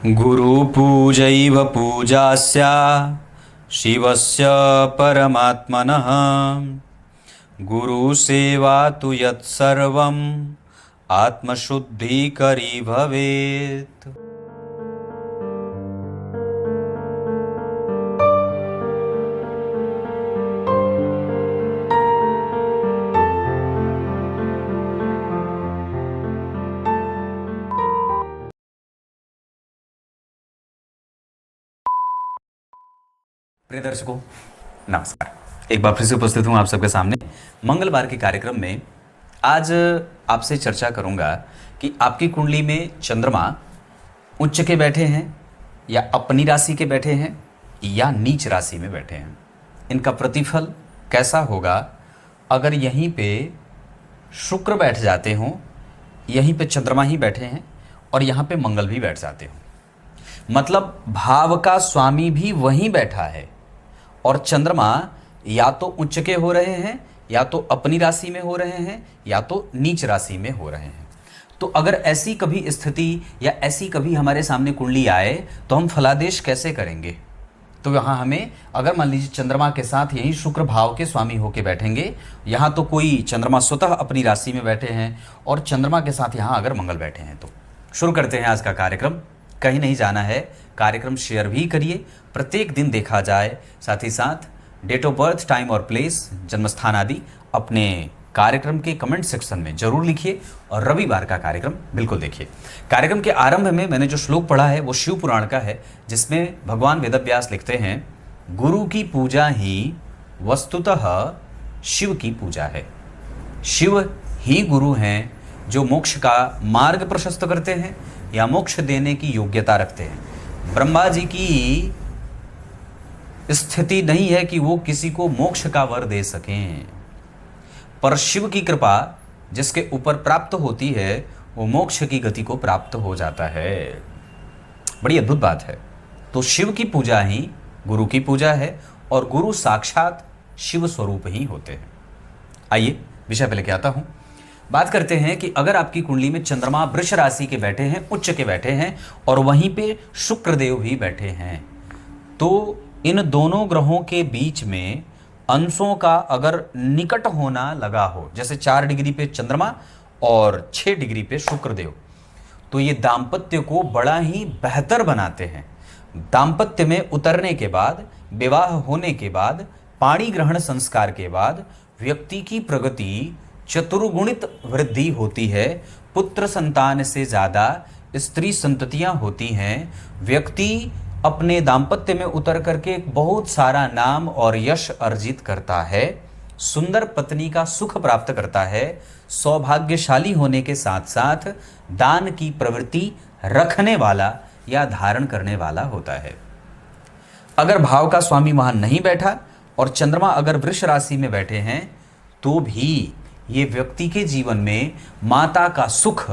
गुरुपूजैव पूजास्या शिवस्य परमात्मनः। गुरुसेवा तु यत्सर्वम् आत्मशुद्धिकरी भवेत्। प्रिय दर्शकों, नमस्कार। एक बार फिर से उपस्थित हूँ आप सबके सामने मंगलवार के कार्यक्रम में। आज आपसे चर्चा करूँगा कि आपकी कुंडली में चंद्रमा उच्च के बैठे हैं या अपनी राशि के बैठे हैं या नीच राशि में बैठे हैं। इनका प्रतिफल कैसा होगा अगर यहीं पे शुक्र बैठ जाते हों, यहीं पे चंद्रमा ही बैठे हैं और यहाँ पे मंगल भी बैठ जाते हों। मतलब भाव का स्वामी भी वहीं बैठा है और चंद्रमा या तो उच्च के हो रहे हैं या तो अपनी राशि में हो रहे हैं या तो नीच राशि में हो रहे हैं। तो अगर ऐसी कभी स्थिति या ऐसी कभी हमारे सामने कुंडली आए तो हम फलादेश कैसे करेंगे? तो यहाँ हमें अगर मान लीजिए चंद्रमा के साथ यही शुक्र भाव के स्वामी होके बैठेंगे, यहाँ तो कोई चंद्रमा स्वतः अपनी राशि में बैठे हैं और चंद्रमा के साथ यहाँ अगर मंगल बैठे हैं। तो शुरू करते हैं आज का कार्यक्रम। कहीं नहीं जाना है, कार्यक्रम शेयर भी करिए, प्रत्येक दिन देखा जाए। साथ ही साथ डेट ऑफ बर्थ, टाइम और प्लेस, जन्मस्थान आदि अपने कार्यक्रम के कमेंट सेक्शन में जरूर लिखिए और रविवार का कार्यक्रम बिल्कुल देखिए। कार्यक्रम के आरंभ में मैंने जो श्लोक पढ़ा है वो शिव पुराण का है, जिसमें भगवान वेदव्यास लिखते हैं, गुरु की पूजा ही वस्तुतः शिव की पूजा है। शिव ही गुरु हैं जो मोक्ष का मार्ग प्रशस्त करते हैं या मोक्ष देने की योग्यता रखते हैं। ब्रह्मा जी की स्थिति नहीं है कि वो किसी को मोक्ष का वर दे सकें, पर शिव की कृपा जिसके ऊपर प्राप्त होती है वो मोक्ष की गति को प्राप्त हो जाता है। बड़ी अद्भुत बात है। तो शिव की पूजा ही गुरु की पूजा है और गुरु साक्षात शिव स्वरूप ही होते हैं। आइए विषय पे लेके आता हूं। बात करते हैं कि अगर आपकी कुंडली में चंद्रमा वृष राशि के बैठे हैं, उच्च के बैठे हैं और वहीं पे शुक्रदेव भी बैठे हैं, तो इन दोनों ग्रहों के बीच में अंशों का अगर निकट होना लगा हो, जैसे 4 डिग्री पे चंद्रमा और 6 डिग्री पे शुक्रदेव, तो ये दाम्पत्य को बड़ा ही बेहतर बनाते हैं। दाम्पत्य में उतरने के बाद, विवाह होने के बाद, पाणी ग्रहण संस्कार के बाद व्यक्ति की प्रगति चतुर्गुणित वृद्धि होती है। पुत्र संतान से ज्यादा स्त्री संततियां होती हैं। व्यक्ति अपने दाम्पत्य में उतर करके बहुत सारा नाम और यश अर्जित करता है। सुंदर पत्नी का सुख प्राप्त करता है। सौभाग्यशाली होने के साथ साथ दान की प्रवृत्ति रखने वाला या धारण करने वाला होता है। अगर भाव का स्वामी वहां नहीं बैठा और चंद्रमा अगर वृष राशि में बैठे हैं तो भी ये व्यक्ति के जीवन में माता का सुख,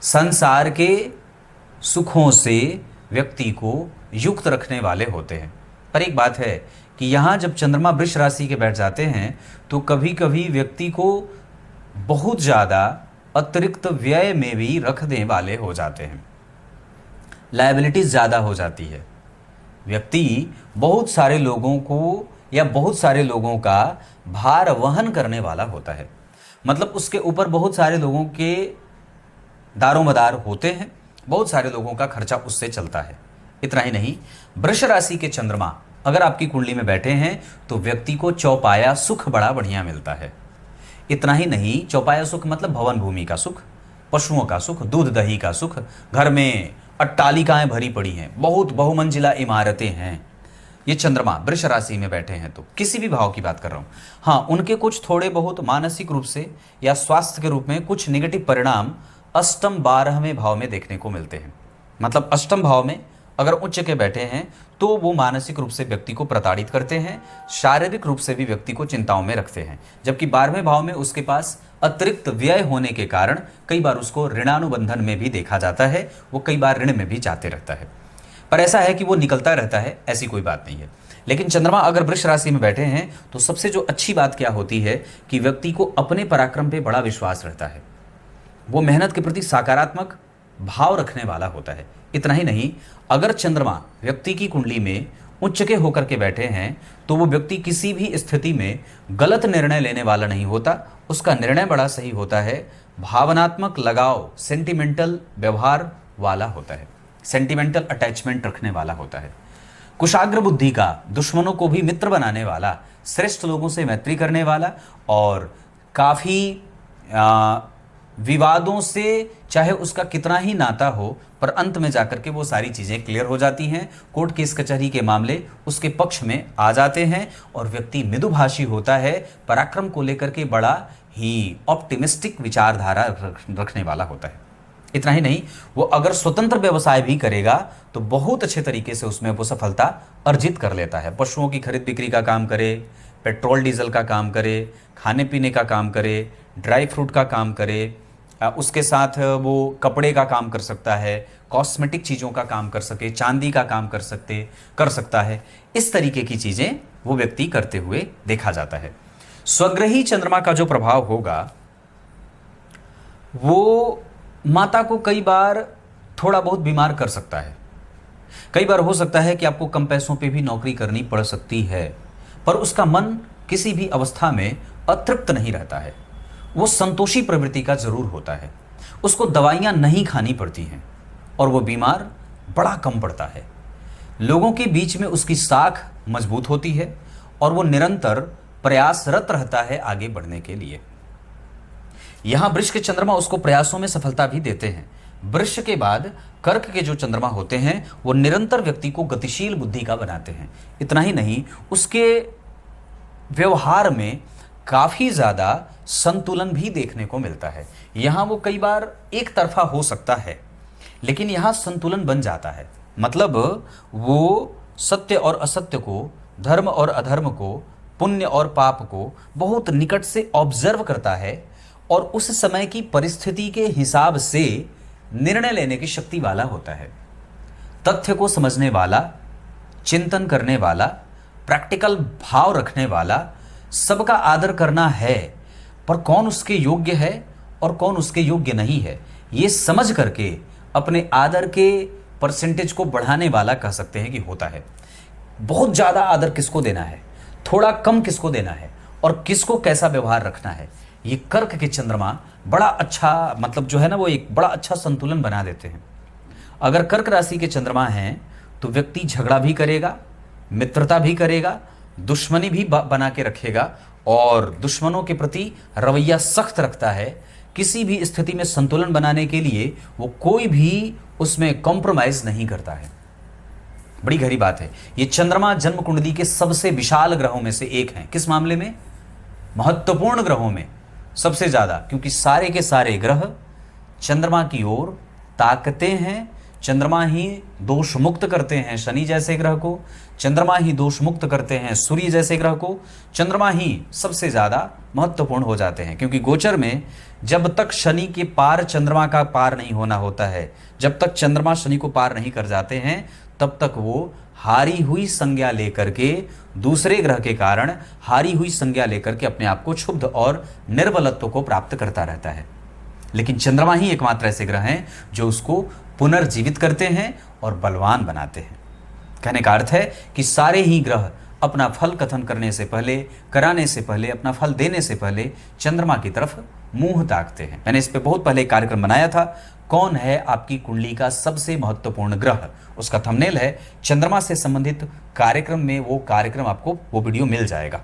संसार के सुखों से व्यक्ति को युक्त रखने वाले होते हैं। पर एक बात है कि यहाँ जब चंद्रमा वृष राशि के बैठ जाते हैं तो कभी कभी व्यक्ति को बहुत ज़्यादा अतिरिक्त व्यय में भी रखने वाले हो जाते हैं। लायबिलिटीज ज़्यादा हो जाती है। व्यक्ति बहुत सारे लोगों को या बहुत सारे लोगों का भार वहन करने वाला होता है। मतलब उसके ऊपर बहुत सारे लोगों के दारोमदार होते हैं, बहुत सारे लोगों का खर्चा उससे चलता है। इतना ही नहीं, वृष राशि के चंद्रमा अगर आपकी कुंडली में बैठे हैं तो व्यक्ति को चौपाया सुख बड़ा बढ़िया मिलता है। इतना ही नहीं, चौपाया सुख मतलब भवन भूमि का सुख, पशुओं का सुख, दूध दही का सुख, घर में अट्टालिकाएं भरी पड़ी हैं, बहुत बहुमंजिला इमारतें हैं। ये चंद्रमा वृष राशि में बैठे हैं तो किसी भी भाव की बात कर रहा हूँ, हाँ, उनके कुछ थोड़े बहुत मानसिक रूप से या स्वास्थ्य के रूप में कुछ नेगेटिव परिणाम अष्टम 12वें भाव में देखने को मिलते हैं। मतलब अष्टम भाव में अगर उच्च के बैठे हैं तो वो मानसिक रूप से व्यक्ति को प्रताड़ित करते हैं, शारीरिक रूप से भी व्यक्ति को चिंताओं में रखते हैं। जबकि 12वें भाव में उसके पास अतिरिक्त व्यय होने के कारण कई बार उसको ऋणानुबंधन में भी देखा जाता है, वो कई बार ऋण में भी जाते रहता है। पर ऐसा है कि वो निकलता रहता है, ऐसी कोई बात नहीं है। लेकिन चंद्रमा अगर वृष राशि में बैठे हैं तो सबसे जो अच्छी बात क्या होती है कि व्यक्ति को अपने पराक्रम पे बड़ा विश्वास रहता है। वो मेहनत के प्रति सकारात्मक भाव रखने वाला होता है। इतना ही नहीं, अगर चंद्रमा व्यक्ति की कुंडली में उच्च के होकर के बैठे हैं तो वो व्यक्ति किसी भी स्थिति में गलत निर्णय लेने वाला नहीं होता, उसका निर्णय बड़ा सही होता है, भावनात्मक लगाव, सेंटिमेंटल व्यवहार वाला होता है, सेंटिमेंटल अटैचमेंट रखने वाला होता है, कुशाग्र बुद्धि का, दुश्मनों को भी मित्र बनाने वाला, श्रेष्ठ लोगों से मैत्री करने वाला और काफ़ी विवादों से चाहे उसका कितना ही नाता हो पर अंत में जाकर के वो सारी चीज़ें क्लियर हो जाती हैं, कोर्ट केस कचहरी के मामले उसके पक्ष में आ जाते हैं और व्यक्ति मृदुभाषी होता है, पराक्रम को लेकर के बड़ा ही ऑप्टिमिस्टिक विचारधारा रखने वाला होता है। इतना ही नहीं, वो अगर स्वतंत्र व्यवसाय भी करेगा तो बहुत अच्छे तरीके से उसमें वो सफलता अर्जित कर लेता है। पशुओं की खरीद बिक्री का काम करे, पेट्रोल डीजल का काम करे, खाने पीने का काम करे, ड्राई फ्रूट का काम करे, उसके साथ वो कपड़े का काम कर सकता है, कॉस्मेटिक चीज़ों का काम कर सके, चांदी का काम कर सकता है। इस तरीके की चीज़ें वो व्यक्ति करते हुए देखा जाता है। स्वग्रही चंद्रमा का जो प्रभाव होगा वो माता को कई बार थोड़ा बहुत बीमार कर सकता है। कई बार हो सकता है कि आपको कम पैसों पे भी नौकरी करनी पड़ सकती है, पर उसका मन किसी भी अवस्था में अतृप्त नहीं रहता है, वो संतोषी प्रवृत्ति का जरूर होता है, उसको दवाइयाँ नहीं खानी पड़ती हैं और वो बीमार बड़ा कम पड़ता है। लोगों के बीच में उसकी साख मजबूत होती है और वो निरंतर प्रयासरत रहता है आगे बढ़ने के लिए। यहाँ वृष के चंद्रमा उसको प्रयासों में सफलता भी देते हैं। वृष के बाद कर्क के जो चंद्रमा होते हैं वो निरंतर व्यक्ति को गतिशील बुद्धि का बनाते हैं। इतना ही नहीं, उसके व्यवहार में काफ़ी ज़्यादा संतुलन भी देखने को मिलता है। यहाँ वो कई बार एक तरफा हो सकता है लेकिन यहाँ संतुलन बन जाता है, मतलब वो सत्य और असत्य को, धर्म और अधर्म को, पुण्य और पाप को बहुत निकट से ऑब्जर्व करता है और उस समय की परिस्थिति के हिसाब से निर्णय लेने की शक्ति वाला होता है। तथ्य को समझने वाला, चिंतन करने वाला, प्रैक्टिकल भाव रखने वाला, सबका आदर करना है पर कौन उसके योग्य है और कौन उसके योग्य नहीं है ये समझ करके अपने आदर के परसेंटेज को बढ़ाने वाला कह सकते हैं कि होता है। बहुत ज़्यादा आदर किसको देना है, थोड़ा कम किसको देना है और किसको कैसा व्यवहार रखना है, ये कर्क के चंद्रमा बड़ा अच्छा, मतलब जो है ना, वो एक बड़ा अच्छा संतुलन बना देते हैं। अगर कर्क राशि के चंद्रमा हैं तो व्यक्ति झगड़ा भी करेगा, मित्रता भी करेगा, दुश्मनी भी बना के रखेगा और दुश्मनों के प्रति रवैया सख्त रखता है। किसी भी स्थिति में संतुलन बनाने के लिए वो कोई भी उसमें कॉम्प्रोमाइज नहीं करता है। बड़ी गहरी बात है। ये चंद्रमा जन्म कुंडली के सबसे विशाल ग्रहों में से एक हैं। किस मामले में? महत्वपूर्ण ग्रहों में सबसे ज़्यादा, क्योंकि सारे के सारे ग्रह चंद्रमा की ओर ताकते हैं। चंद्रमा ही दोष मुक्त करते हैं शनि जैसे ग्रह को, चंद्रमा ही दोष मुक्त करते हैं सूर्य जैसे ग्रह को, चंद्रमा ही सबसे ज़्यादा महत्वपूर्ण हो जाते हैं। क्योंकि गोचर में जब तक शनि के पार चंद्रमा का पार नहीं होना होता है, जब तक चंद्रमा शनि को पार नहीं कर जाते हैं, तब तक वो हारी हुई संज्ञा लेकर के, दूसरे ग्रह के कारण हारी हुई संज्ञा लेकर के अपने आप को क्षुब्ध और निर्बलत्व को प्राप्त करता रहता है। लेकिन चंद्रमा ही एकमात्र ऐसे ग्रह हैं जो उसको पुनर्जीवित करते हैं और बलवान बनाते हैं। कहने का अर्थ है कि सारे ही ग्रह अपना फल कथन करने से पहले, कराने से पहले, अपना फल देने से पहले चंद्रमा की तरफ मुंह ताकते हैं। मैंने इस पे बहुत पहले एक कार्यक्रम बनाया था, कौन है आपकी कुंडली का सबसे महत्वपूर्ण ग्रह, उसका थंबनेल है। चंद्रमा से संबंधित कार्यक्रम में वो कार्यक्रम आपको, वो वीडियो मिल जाएगा।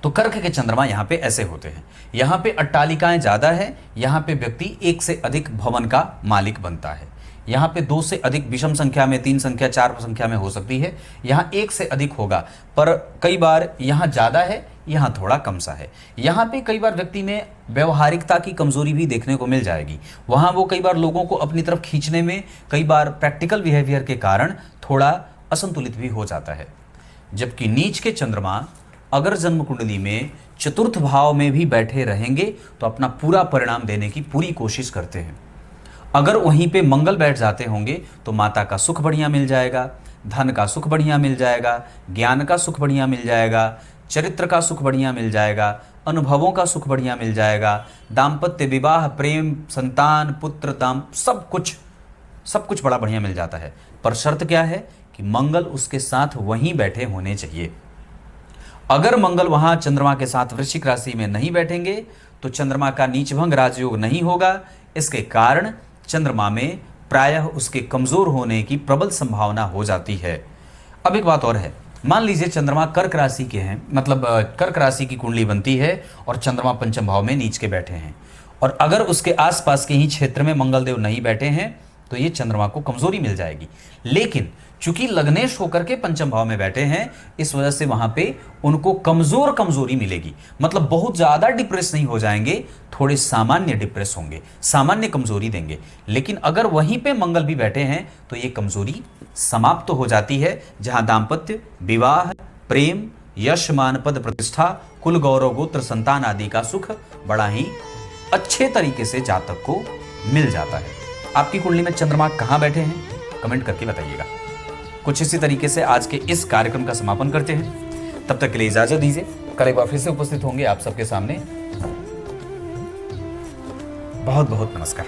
तो कर्क के चंद्रमा यहाँ पे ऐसे होते हैं। यहाँ पे अट्टालिकाएं ज़्यादा है, यहाँ पे व्यक्ति एक से अधिक भवन का मालिक बनता है। यहाँ पे 2 से अधिक विषम संख्या में, 3 संख्या, 4 संख्या में हो सकती है। यहाँ 1 से अधिक होगा, पर कई बार यहाँ ज़्यादा है, यहाँ थोड़ा कम सा है। यहाँ पे कई बार व्यक्ति में व्यवहारिकता की कमजोरी भी देखने को मिल जाएगी। वहाँ वो कई बार लोगों को अपनी तरफ खींचने में, कई बार प्रैक्टिकल बिहेवियर के कारण थोड़ा असंतुलित भी हो जाता है। जबकि नीच के चंद्रमा अगर जन्म कुंडली में चतुर्थ भाव में भी बैठे रहेंगे तो अपना पूरा परिणाम देने की पूरी कोशिश करते हैं। अगर वहीं पे मंगल बैठ जाते होंगे तो माता का सुख बढ़िया मिल जाएगा, धन का सुख बढ़िया मिल जाएगा, ज्ञान का सुख बढ़िया मिल जाएगा, चरित्र का सुख बढ़िया मिल जाएगा, अनुभवों का सुख बढ़िया मिल जाएगा, दाम्पत्य, विवाह, प्रेम, संतान, पुत्र, दाम, सब कुछ सब कुछ बड़ा बढ़िया मिल जाता है, पर शर्त क्या है कि मंगल उसके साथ वहीं बैठे होने चाहिए। अगर मंगल वहां चंद्रमा के साथ वृश्चिक राशि में नहीं बैठेंगे तो चंद्रमा का नीचभंग राजयोग नहीं होगा। इसके कारण चंद्रमा में प्रायः उसके कमजोर होने की प्रबल संभावना हो जाती है। अब एक बात और है, मान लीजिए चंद्रमा कर्क राशि के हैं, मतलब कर्क राशि की कुंडली बनती है और चंद्रमा पंचम भाव में नीच के बैठे हैं, और अगर उसके आसपास के ही क्षेत्र में मंगलदेव नहीं बैठे हैं तो ये चंद्रमा को कमजोरी मिल जाएगी। लेकिन चूंकि लग्नेश होकर के पंचम भाव में बैठे हैं, इस वजह से वहां पे उनको कमजोरी मिलेगी, मतलब बहुत ज्यादा डिप्रेस नहीं हो जाएंगे, थोड़े सामान्य डिप्रेस होंगे, सामान्य कमजोरी देंगे। लेकिन अगर वहीं पे मंगल भी बैठे हैं तो ये कमजोरी समाप्त हो जाती है, जहां दाम्पत्य, विवाह, प्रेम, यश, मान, पद, प्रतिष्ठा, कुल गौरव, गोत्र, संतान आदि का सुख बड़ा ही अच्छे तरीके से जातक को मिल जाता है। आपकी कुंडली में चंद्रमा कहां बैठे हैं, कमेंट करके बताइएगा। कुछ इसी तरीके से आज के इस कार्यक्रम का समापन करते हैं। तब तक के लिए इजाजत दीजिए, कल एक बार फिर से उपस्थित होंगे आप सबके सामने। बहुत बहुत नमस्कार।